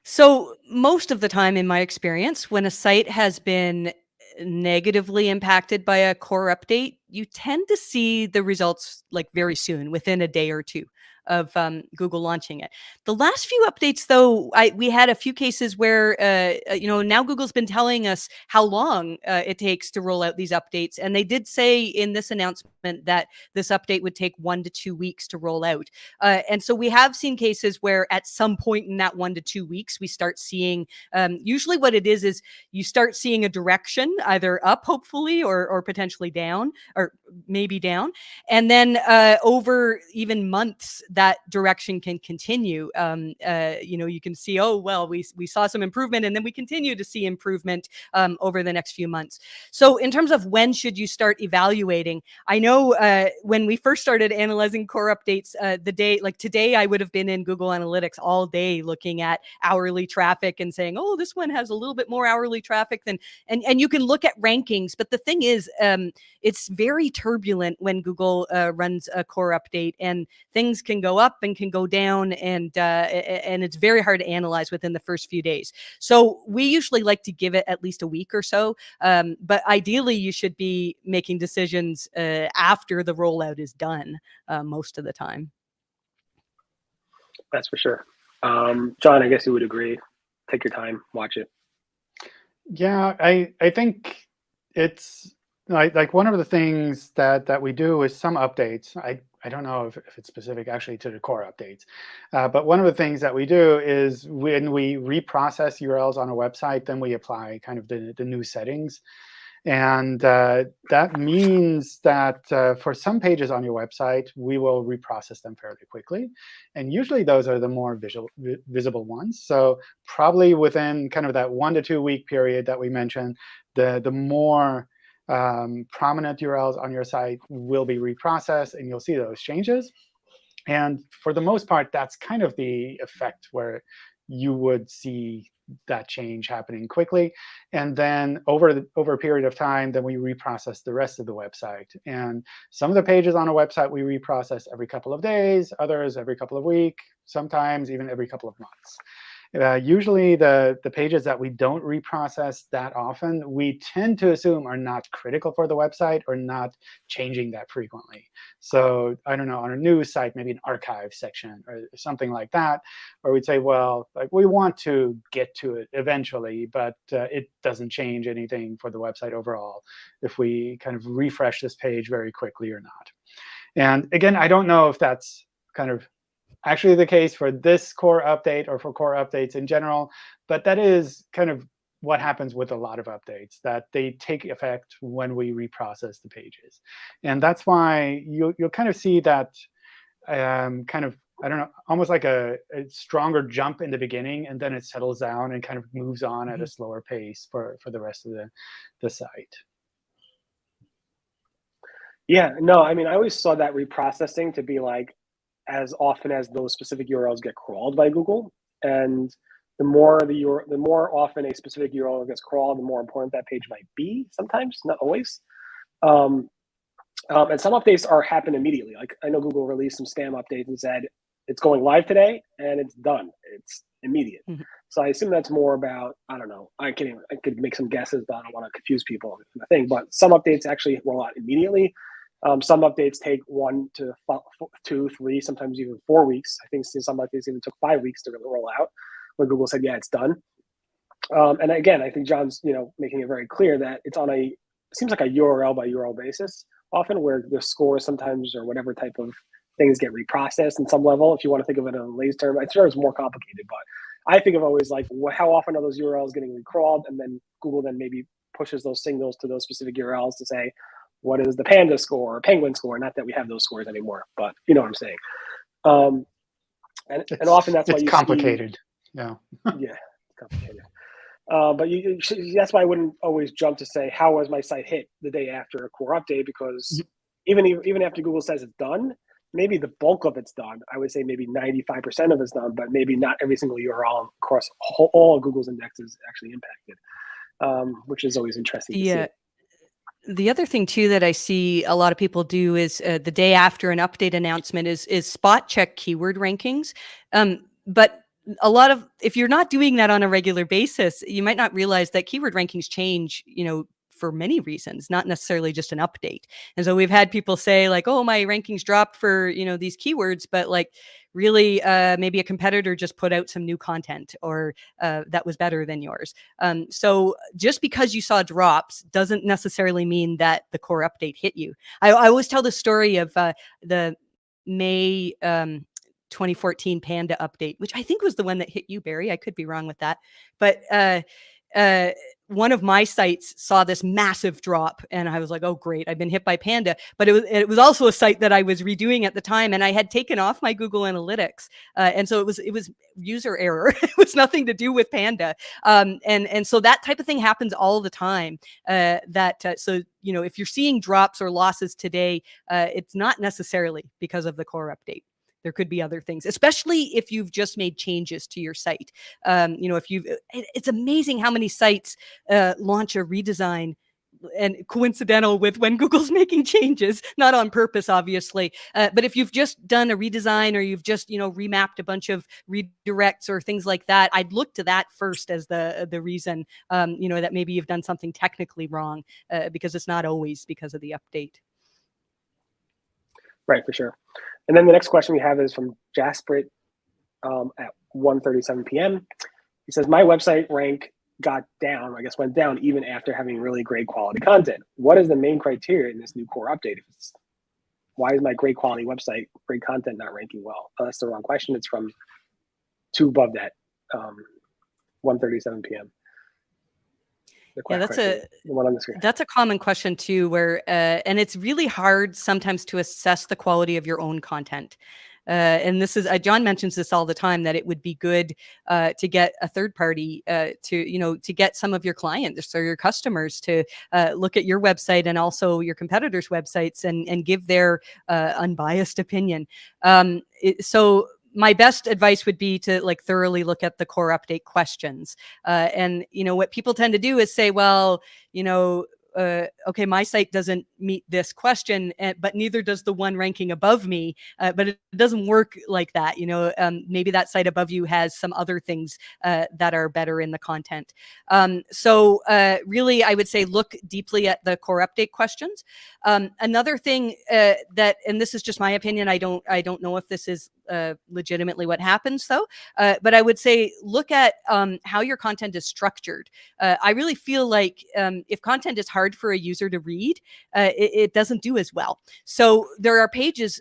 So most of the time, in my experience, when a site has been negatively impacted by a core update, you tend to see the results like very soon, within a day or two. of Google launching it. The last few updates, though, we had a few cases where, now Google's been telling us how long it takes to roll out these updates. And they did say in this announcement that this update would take 1 to 2 weeks to roll out. And so we have seen cases where at some point in that 1 to 2 weeks, we start seeing, usually what it is you start seeing a direction, either up, hopefully, or potentially down, or maybe down. And then over even months, that direction can continue. You can see, oh, well, we saw some improvement, and then we continue to see improvement over the next few months. So in terms of when should you start evaluating, I know when we first started analyzing core updates, today, I would have been in Google Analytics all day looking at hourly traffic and saying, oh, this one has a little bit more hourly traffic than, and you can look at rankings. But the thing is, it's very turbulent when Google runs a core update, and things can go up and can go down, and it's very hard to analyze within the first few days. So we usually like to give it at least a week or so. But ideally, you should be making decisions after the rollout is done most of the time. That's for sure. John, I guess you would agree. Take your time, watch it. Yeah, I think it's like one of the things that we do is some updates. I don't know if it's specific actually to the core updates, but one of the things that we do is when we reprocess URLs on a website, then we apply kind of the new settings. And that means that for some pages on your website, we will reprocess them fairly quickly. And usually those are the more visible ones. So probably within kind of that 1 to 2 week period that we mentioned, the more prominent URLs on your site will be reprocessed, and you'll see those changes. And for the most part, that's kind of the effect where you would see that change happening quickly. And then over a period of time, then we reprocess the rest of the website. And some of the pages on a website we reprocess every couple of days, others every couple of weeks, sometimes even every couple of months. Usually the pages that we don't reprocess that often, we tend to assume are not critical for the website or not changing that frequently. So I don't know, on a news site, maybe an archive section or something like that, where we'd say, well, like we want to get to it eventually, but it doesn't change anything for the website overall if we kind of refresh this page very quickly or not. And again, I don't know if that's kind of actually the case for this core update or for core updates in general, but that is kind of what happens with a lot of updates, that they take effect when we reprocess the pages. And that's why you'll kind of see that kind of, I don't know, almost like a stronger jump in the beginning, and then it settles down and kind of moves on at a slower pace for the rest of the site. Yeah, no, I mean, I always saw that reprocessing to be like, as often as those specific URLs get crawled by Google, and the more often a specific URL gets crawled, the more important that page might be. Sometimes, not always. And some updates happen immediately. Like I know Google released some spam updates and said it's going live today and it's done. It's immediate. Mm-hmm. So I assume that's more about, I don't know. I could make some guesses, but I don't want to confuse people. I think, but some updates actually roll out immediately. Some updates take 1 to 2, 3, sometimes even 4 weeks. I think some updates even took 5 weeks to really roll out when Google said, yeah, it's done. And again, I think John's making it very clear that it's on it seems like a URL by URL basis often, where the scores sometimes or whatever type of things get reprocessed in some level. If you want to think of it in a lay's term, I'm sure it's more complicated, but I think of always like how often are those URLs getting recrawled, and then Google then maybe pushes those signals to those specific URLs to say, what is the Panda score or Penguin score? Not that we have those scores anymore, but you know what I'm saying. And often that's why it's complicated. Yeah. Yeah, it's complicated. But that's why I wouldn't always jump to say, how was my site hit the day after a core update? Because even after Google says it's done, maybe the bulk of it's done. I would say maybe 95% of it's done, but maybe not every single URL across all of Google's indexes actually impacted, which is always interesting to see. The other thing too that I see a lot of people do is the day after an update announcement is spot check keyword rankings. But if you're not doing that on a regular basis, you might not realize that keyword rankings change, for many reasons, not necessarily just an update. And so we've had people say like, oh, my rankings dropped for, these keywords, but like really maybe a competitor just put out some new content or that was better than yours. So just because you saw drops doesn't necessarily mean that the core update hit you. I always tell the story of the May 2014 Panda update, which I think was the one that hit you, Barry. I could be wrong with that. But one of my sites saw this massive drop and I was like, oh, great, I've been hit by Panda. But it was also a site that I was redoing at the time and I had taken off my Google Analytics. And so it was user error. It was nothing to do with Panda. And so that type of thing happens all the time. So if you're seeing drops or losses today, it's not necessarily because of the core update. There could be other things, especially if you've just made changes to your site. It's amazing how many sites launch a redesign and coincidental with when Google's making changes, not on purpose, obviously. But if you've just done a redesign or you've just, remapped a bunch of redirects or things like that, I'd look to that first as the reason, that maybe you've done something technically wrong because it's not always because of the update. Right, for sure. And then the next question we have is from Jasper at 1:37 p.m. He says, my website rank went down even after having really great quality content. What is the main criteria in this new core update? Why is my great quality website, great content not ranking well? Oh, that's the wrong question. It's from two above that, 1:37 p.m. Yeah, that's a common question too, where and it's really hard sometimes to assess the quality of your own content. And this is John mentions this all the time, that it would be good to get a third party to get some of your clients or your customers to look at your website and also your competitors' websites and give their unbiased opinion. So my best advice would be to thoroughly look at the core update questions. And what people tend to do is say, well, okay, my site doesn't meet this question, but neither does the one ranking above me. But it doesn't work like that. Maybe that site above you has some other things that are better in the content. So really, I would say look deeply at the core update questions. Another thing and this is just my opinion, I don't know if this is legitimately what happens though, but I would say look at how your content is structured. I really feel like if content is hard for a user to read, it doesn't do as well. So there are pages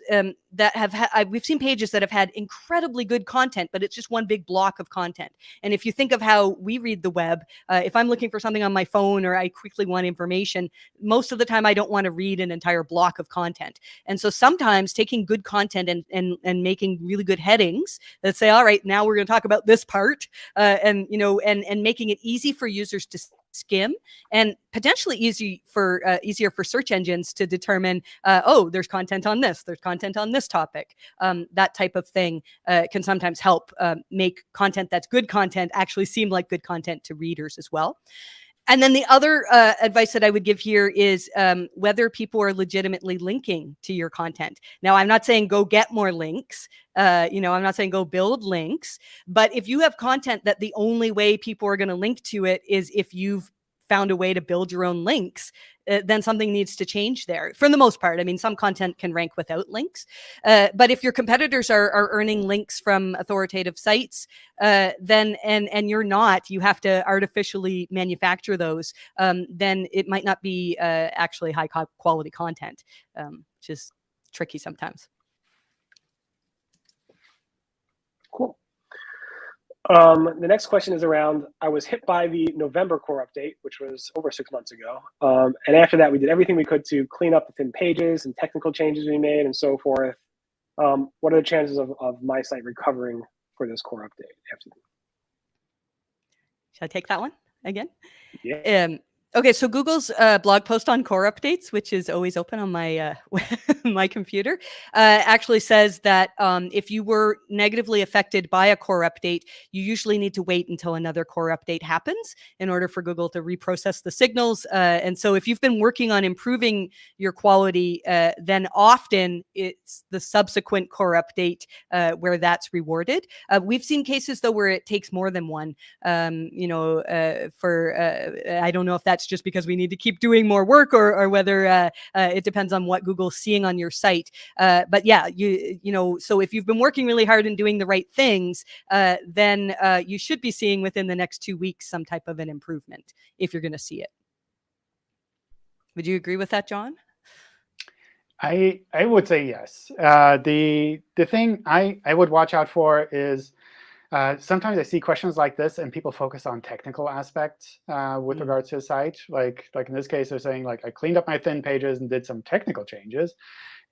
that we've seen pages that have had incredibly good content, but it's just one big block of content. And if you think of how we read the web, if I'm looking for something on my phone or I quickly want information, most of the time I don't want to read an entire block of content. And so sometimes taking good content and making really good headings that say, all right, now we're going to talk about this part, and making it easy for users to skim and potentially easier for search engines to determine, there's content on this, there's content on this topic. That type of thing can sometimes help make content that's good content actually seem like good content to readers as well. And then the other advice that I would give here is whether people are legitimately linking to your content. Now, I'm not saying go get more links. I'm not saying go build links. But if you have content that the only way people are going to link to it is if you've found a way to build your own links, then something needs to change there. For the most part, I mean, some content can rank without links. But if your competitors are earning links from authoritative sites, then and you're not, you have to artificially manufacture those, then it might not be actually high quality content, which is tricky sometimes. Cool. The next question is around, I was hit by the November core update, which was over 6 months ago. And after that, we did everything we could to clean up the thin pages and technical changes we made and so forth. What are the chances of my site recovering for this core update? Should I take that one again? Yeah. Okay, so Google's blog post on core updates, which is always open on my my computer, actually says that if you were negatively affected by a core update, you usually need to wait until another core update happens in order for Google to reprocess the signals. And so if you've been working on improving your quality, then often it's the subsequent core update where that's rewarded. We've seen cases, though, where it takes more than one, I don't know if that that's just because we need to keep doing more work, or whether it depends on what Google's seeing on your site. But yeah, you know, so if you've been working really hard and doing the right things, then you should be seeing within the next 2 weeks some type of an improvement if you're going to see it. Would you agree with that, John? I would say yes. The thing I would watch out for is sometimes I see questions like this and people focus on technical aspects with regards to the site. Like in this case, they're saying like I cleaned up my thin pages and did some technical changes.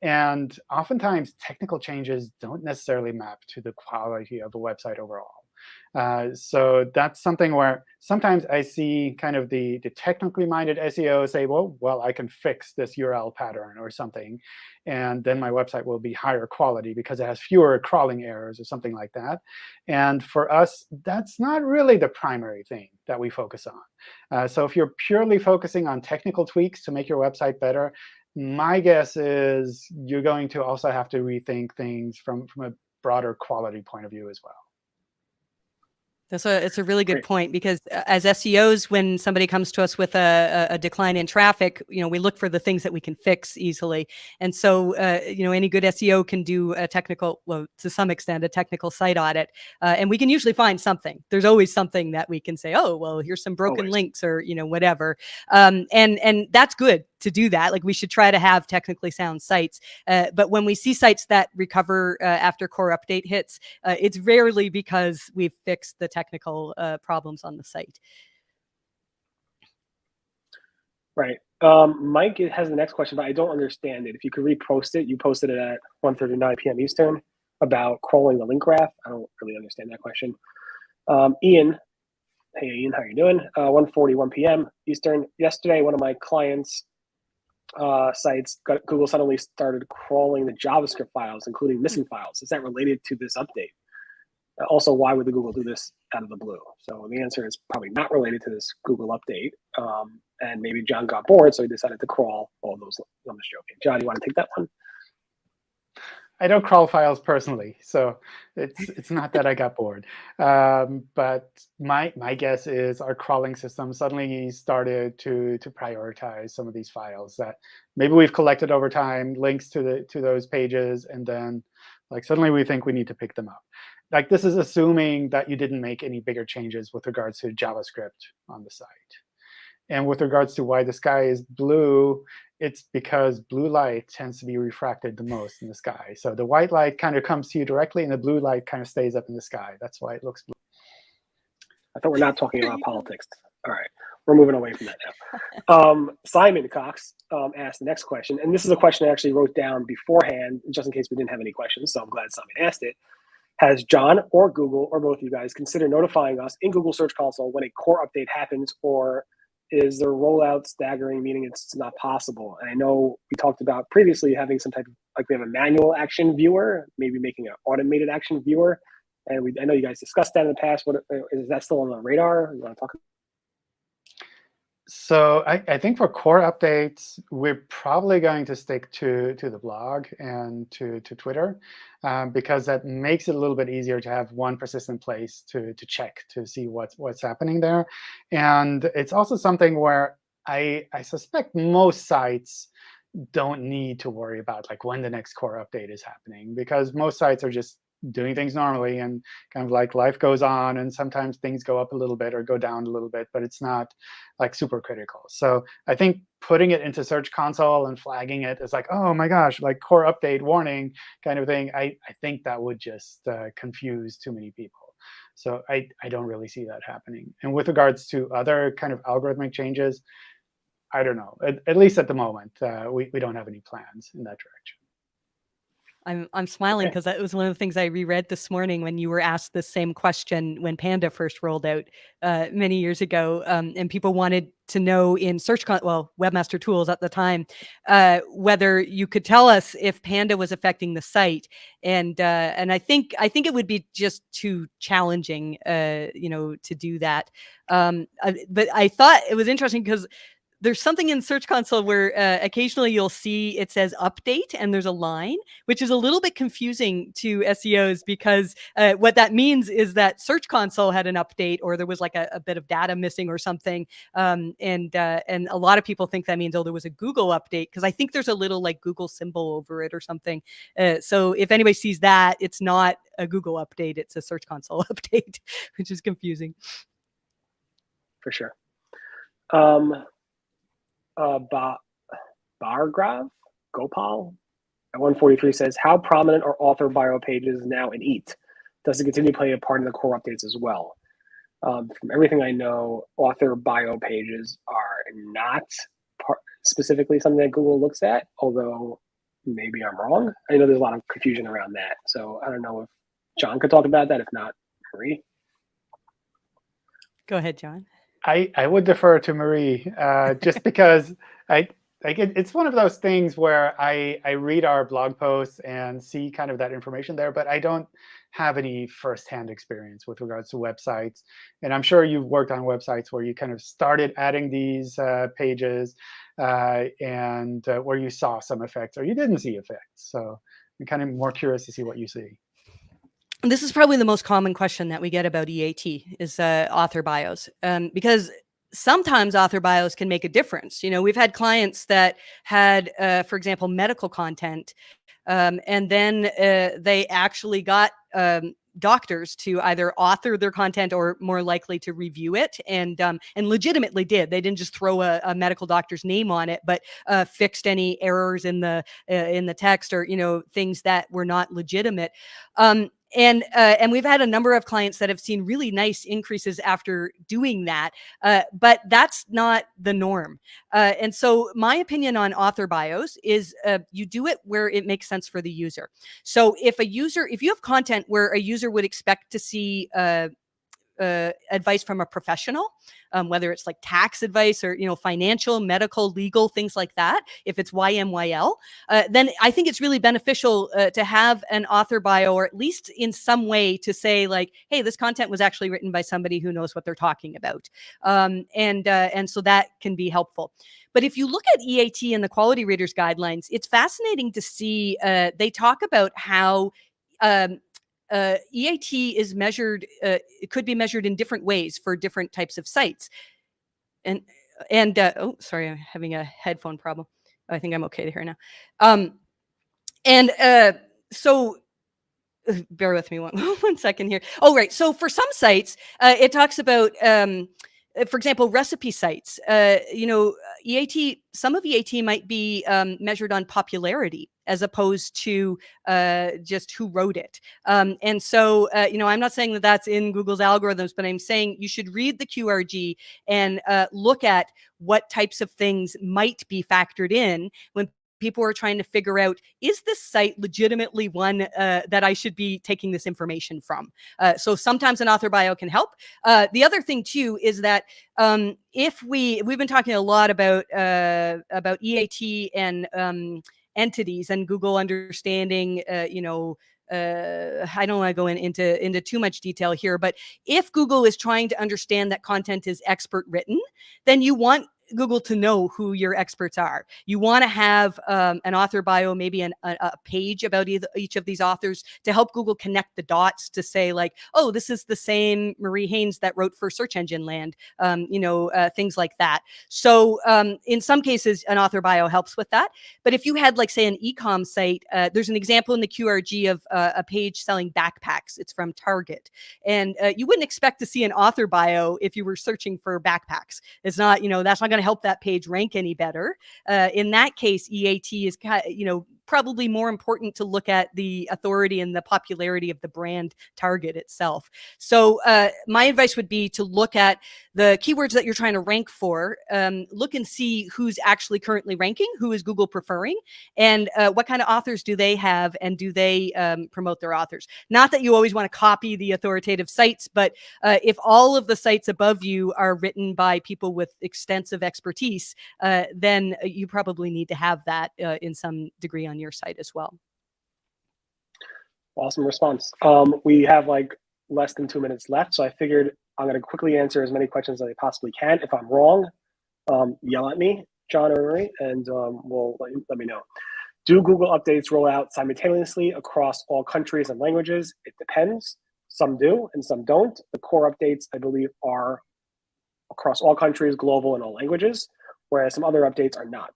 And oftentimes technical changes don't necessarily map to the quality of the website overall. So that's something where sometimes I see kind of the technically minded SEO say, well, I can fix this URL pattern or something, and then my website will be higher quality because it has fewer crawling errors or something like that. And for us, that's not really the primary thing that we focus on. So if you're purely focusing on technical tweaks to make your website better, my guess is you're going to also have to rethink things from a broader quality point of view as well. It's a really good point, because as SEOs, when somebody comes to us with a decline in traffic, you know, we look for the things that we can fix easily. And so, you know, any good SEO can do a technical, well, to some extent, a technical site audit. And we can usually find something. There's always something that we can say, oh, well, here's some broken links or, you know, whatever. And that's good to do that. Like, we should try to have technically sound sites. But when we see sites that recover after core update hits, it's rarely because we've fixed the technical problems on the site. Right. Mike has the next question, but I don't understand it. If you could repost it, you posted it at 1:39 p.m. Eastern about crawling the link graph. I don't really understand that question. Ian, hey Ian, how you doing? 1:41 p.m. Eastern. Yesterday, one of my clients' sites, Google suddenly started crawling the JavaScript files, including missing files. Is that related to this update? Also, why would the Google do this out of the blue? So the answer is probably not related to this Google update. And maybe John got bored, so he decided to crawl all those. I'm just joking. John, you want to take that one? I don't crawl files personally, so it's not that I got bored. But my guess is our crawling system suddenly started to prioritize some of these files that maybe we've collected over time, links to those pages, and then like suddenly we think we need to pick them up. Like, this is assuming that you didn't make any bigger changes with regards to JavaScript on the site. And with regards to why the sky is blue, it's because blue light tends to be refracted the most in the sky. So the white light kind of comes to you directly, and the blue light kind of stays up in the sky. That's why it looks blue. I thought we're not talking about politics. All right, we're moving away from that now. Simon Cox asked the next question, and this is a question I actually wrote down beforehand, just in case we didn't have any questions, so I'm glad Simon asked it. Has John or Google, or both of you guys, consider notifying us in Google Search Console when a core update happens, or is the rollout staggering, meaning it's not possible? And I know we talked about previously having some type of, like, we have a manual action viewer, maybe making an automated action viewer. And I know you guys discussed that in the past. What is that still on the radar? You want to talk? So I think for core updates, we're probably going to stick to the blog and to Twitter, because that makes it a little bit easier to have one persistent place to check to see what's happening there. And it's also something where I suspect most sites don't need to worry about like when the next core update is happening, because most sites are just doing things normally, and kind of like life goes on, and sometimes things go up a little bit or go down a little bit, but it's not like super critical. So I think putting it into Search Console and flagging it as like, oh my gosh, like core update warning kind of thing, I think that would just confuse too many people. So I don't really see that happening. And with regards to other kind of algorithmic changes, I don't know. At least at the moment, we don't have any plans in that direction. I'm smiling because that was one of the things I reread this morning when you were asked the same question when Panda first rolled out many years ago, and people wanted to know in Webmaster Tools at the time, whether you could tell us if Panda was affecting the site, and I think it would be just too challenging, to do that. But I thought it was interesting because there's something in Search Console where occasionally you'll see it says update and there's a line, which is a little bit confusing to SEOs because what that means is that Search Console had an update or there was like a bit of data missing or something. And a lot of people think that means, oh, there was a Google update, because I think there's a little like Google symbol over it or something. So if anybody sees that, it's not a Google update, it's a Search Console update, which is confusing. For sure. Bargrav Gopal at 143 says, how prominent are author bio pages now in EAT? Does it continue to play a part in the core updates as well? From everything I know, author bio pages are not specifically something that Google looks at, although maybe I'm wrong. I know there's a lot of confusion around that. So I don't know if John could talk about that. If not, Marie. Go ahead, John. I would defer to Marie just because it's one of those things where I read our blog posts and see kind of that information there, but I don't have any firsthand experience with regards to websites. And I'm sure you've worked on websites where you kind of started adding these pages and where you saw some effects or you didn't see effects. So I'm kind of more curious to see what you see. This is probably the most common question that we get about EAT is author bios, because sometimes author bios can make a difference. You know, we've had clients that had, for example, medical content, and then they actually got doctors to either author their content or more likely to review it, and legitimately did. They didn't just throw a medical doctor's name on it, but fixed any errors in the text or, you know, things that were not legitimate. And we've had a number of clients that have seen really nice increases after doing that, but that's not the norm. And so my opinion on author bios is you do it where it makes sense for the user. So if you have content where a user would expect to see advice from a professional, whether it's like tax advice or, you know, financial, medical, legal, things like that. If it's YMYL, then I think it's really beneficial to have an author bio, or at least in some way to say like, hey, this content was actually written by somebody who knows what they're talking about. And so that can be helpful. But if you look at EAT and the Quality Readers Guidelines, it's fascinating to see they talk about how EAT is measured, it could be measured in different ways for different types of sites. And oh, sorry, I'm having a headphone problem. I think I'm okay to hear now. So bear with me one second here. Oh, right. So for some sites, it talks about, for example, recipe sites. You know, EAT, some of EAT might be measured on popularity as opposed to just who wrote it. And so, you know, I'm not saying that that's in Google's algorithms, but I'm saying you should read the QRG and look at what types of things might be factored in when people are trying to figure out, is this site legitimately one that I should be taking this information from? So sometimes an author bio can help. The other thing too is that if we've been talking a lot about EAT and entities and Google understanding, you know, I don't want to go into too much detail here, but if Google is trying to understand that content is expert written, then you want Google to know who your experts are. You want to have an author bio, maybe a page about each of these authors to help Google connect the dots to say like, oh, this is the same Maire Haynes that wrote for Search Engine Land, you know, things like that. So in some cases, an author bio helps with that. But if you had like, say, an e-com site, there's an example in the QRG of a page selling backpacks. It's from Target. And you wouldn't expect to see an author bio if you were searching for backpacks. It's not, you know, that's not going to help that page rank any better. In that case, EAT is, you know, probably more important to look at the authority and the popularity of the brand Target itself. So my advice would be to look at the keywords that you're trying to rank for, look and see who's actually currently ranking, who is Google preferring, and what kind of authors do they have, and do they promote their authors? Not that you always want to copy the authoritative sites, but if all of the sites above you are written by people with extensive expertise, then you probably need to have that in some degree on your site as well. Awesome response. We have like less than 2 minutes left, so I figured I'm going to quickly answer as many questions as I possibly can. If I'm wrong, yell at me, John or Marie, and let me know. Do Google updates roll out simultaneously across all countries and languages? It depends. Some do and some don't. The core updates, I believe, are across all countries, global, and all languages, whereas some other updates are not.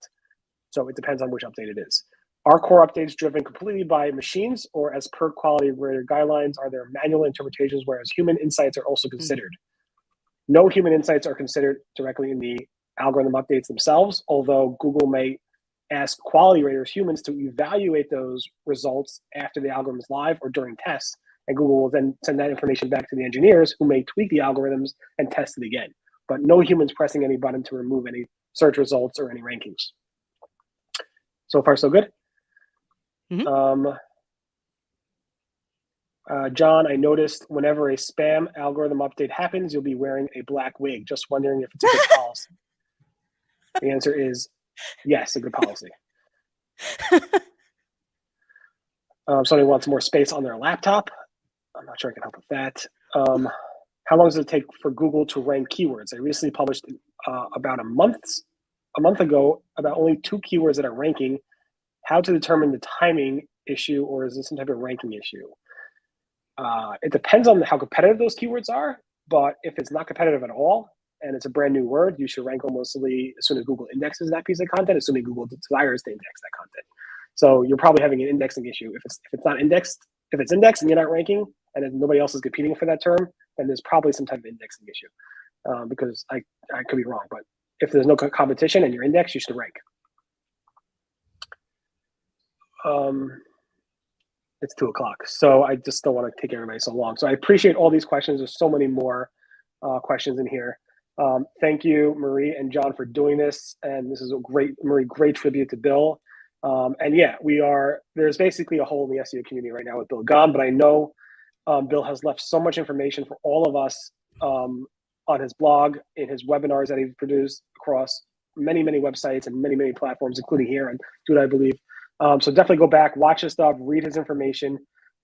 So it depends on which update it is. Are core updates driven completely by machines, or as per quality rater guidelines, are there manual interpretations, whereas human insights are also considered? No human insights are considered directly in the algorithm updates themselves, although Google may ask quality raters, humans, to evaluate those results after the algorithm is live or during tests, and Google will then send that information back to the engineers who may tweak the algorithms and test it again. But no humans pressing any button to remove any search results or any rankings. So far, so good. John, I noticed whenever a spam algorithm update happens, you'll be wearing a black wig. Just wondering if it's a good policy. The answer is yes, a good policy. Somebody wants more space on their laptop. I'm not sure I can help with that. How long does it take for Google to rank keywords? I recently published about a month ago about only 2 keywords that are ranking. How to determine the timing issue, or is this some type of ranking issue? It depends on how competitive those keywords are, but if it's not competitive at all and it's a brand new word, you should rank almost as soon as Google indexes that piece of content, assuming Google desires to index that content. So you're probably having an indexing issue. If it's not indexed, if it's indexed and you're not ranking, and if nobody else is competing for that term, then there's probably some type of indexing issue. Because I could be wrong, but if there's no competition and you're indexed, you should rank. It's 2 o'clock, so I just don't want to take everybody so long. So I appreciate all these questions. There's so many more questions in here. Thank you, Marie and John, for doing this. And this is a great tribute to Bill. And yeah, there's basically a hole in the SEO community right now with Bill gone, but I know Bill has left so much information for all of us on his blog, in his webinars that he's produced across many, many websites and many, many platforms, including here on Do What I Believe. So definitely go back, watch his stuff, read his information,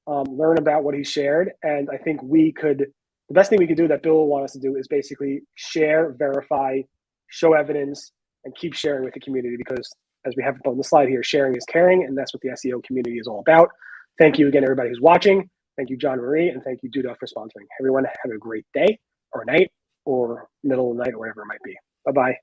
learn about what he shared. And I think the best thing we could do that Bill will want us to do is basically share, verify, show evidence, and keep sharing with the community, because as we have on the slide here, sharing is caring, and that's what the SEO community is all about. Thank you again, everybody who's watching. Thank you, John Marie, and thank you, Duda, for sponsoring. Everyone have a great day or night or middle of the night or whatever it might be. Bye-bye.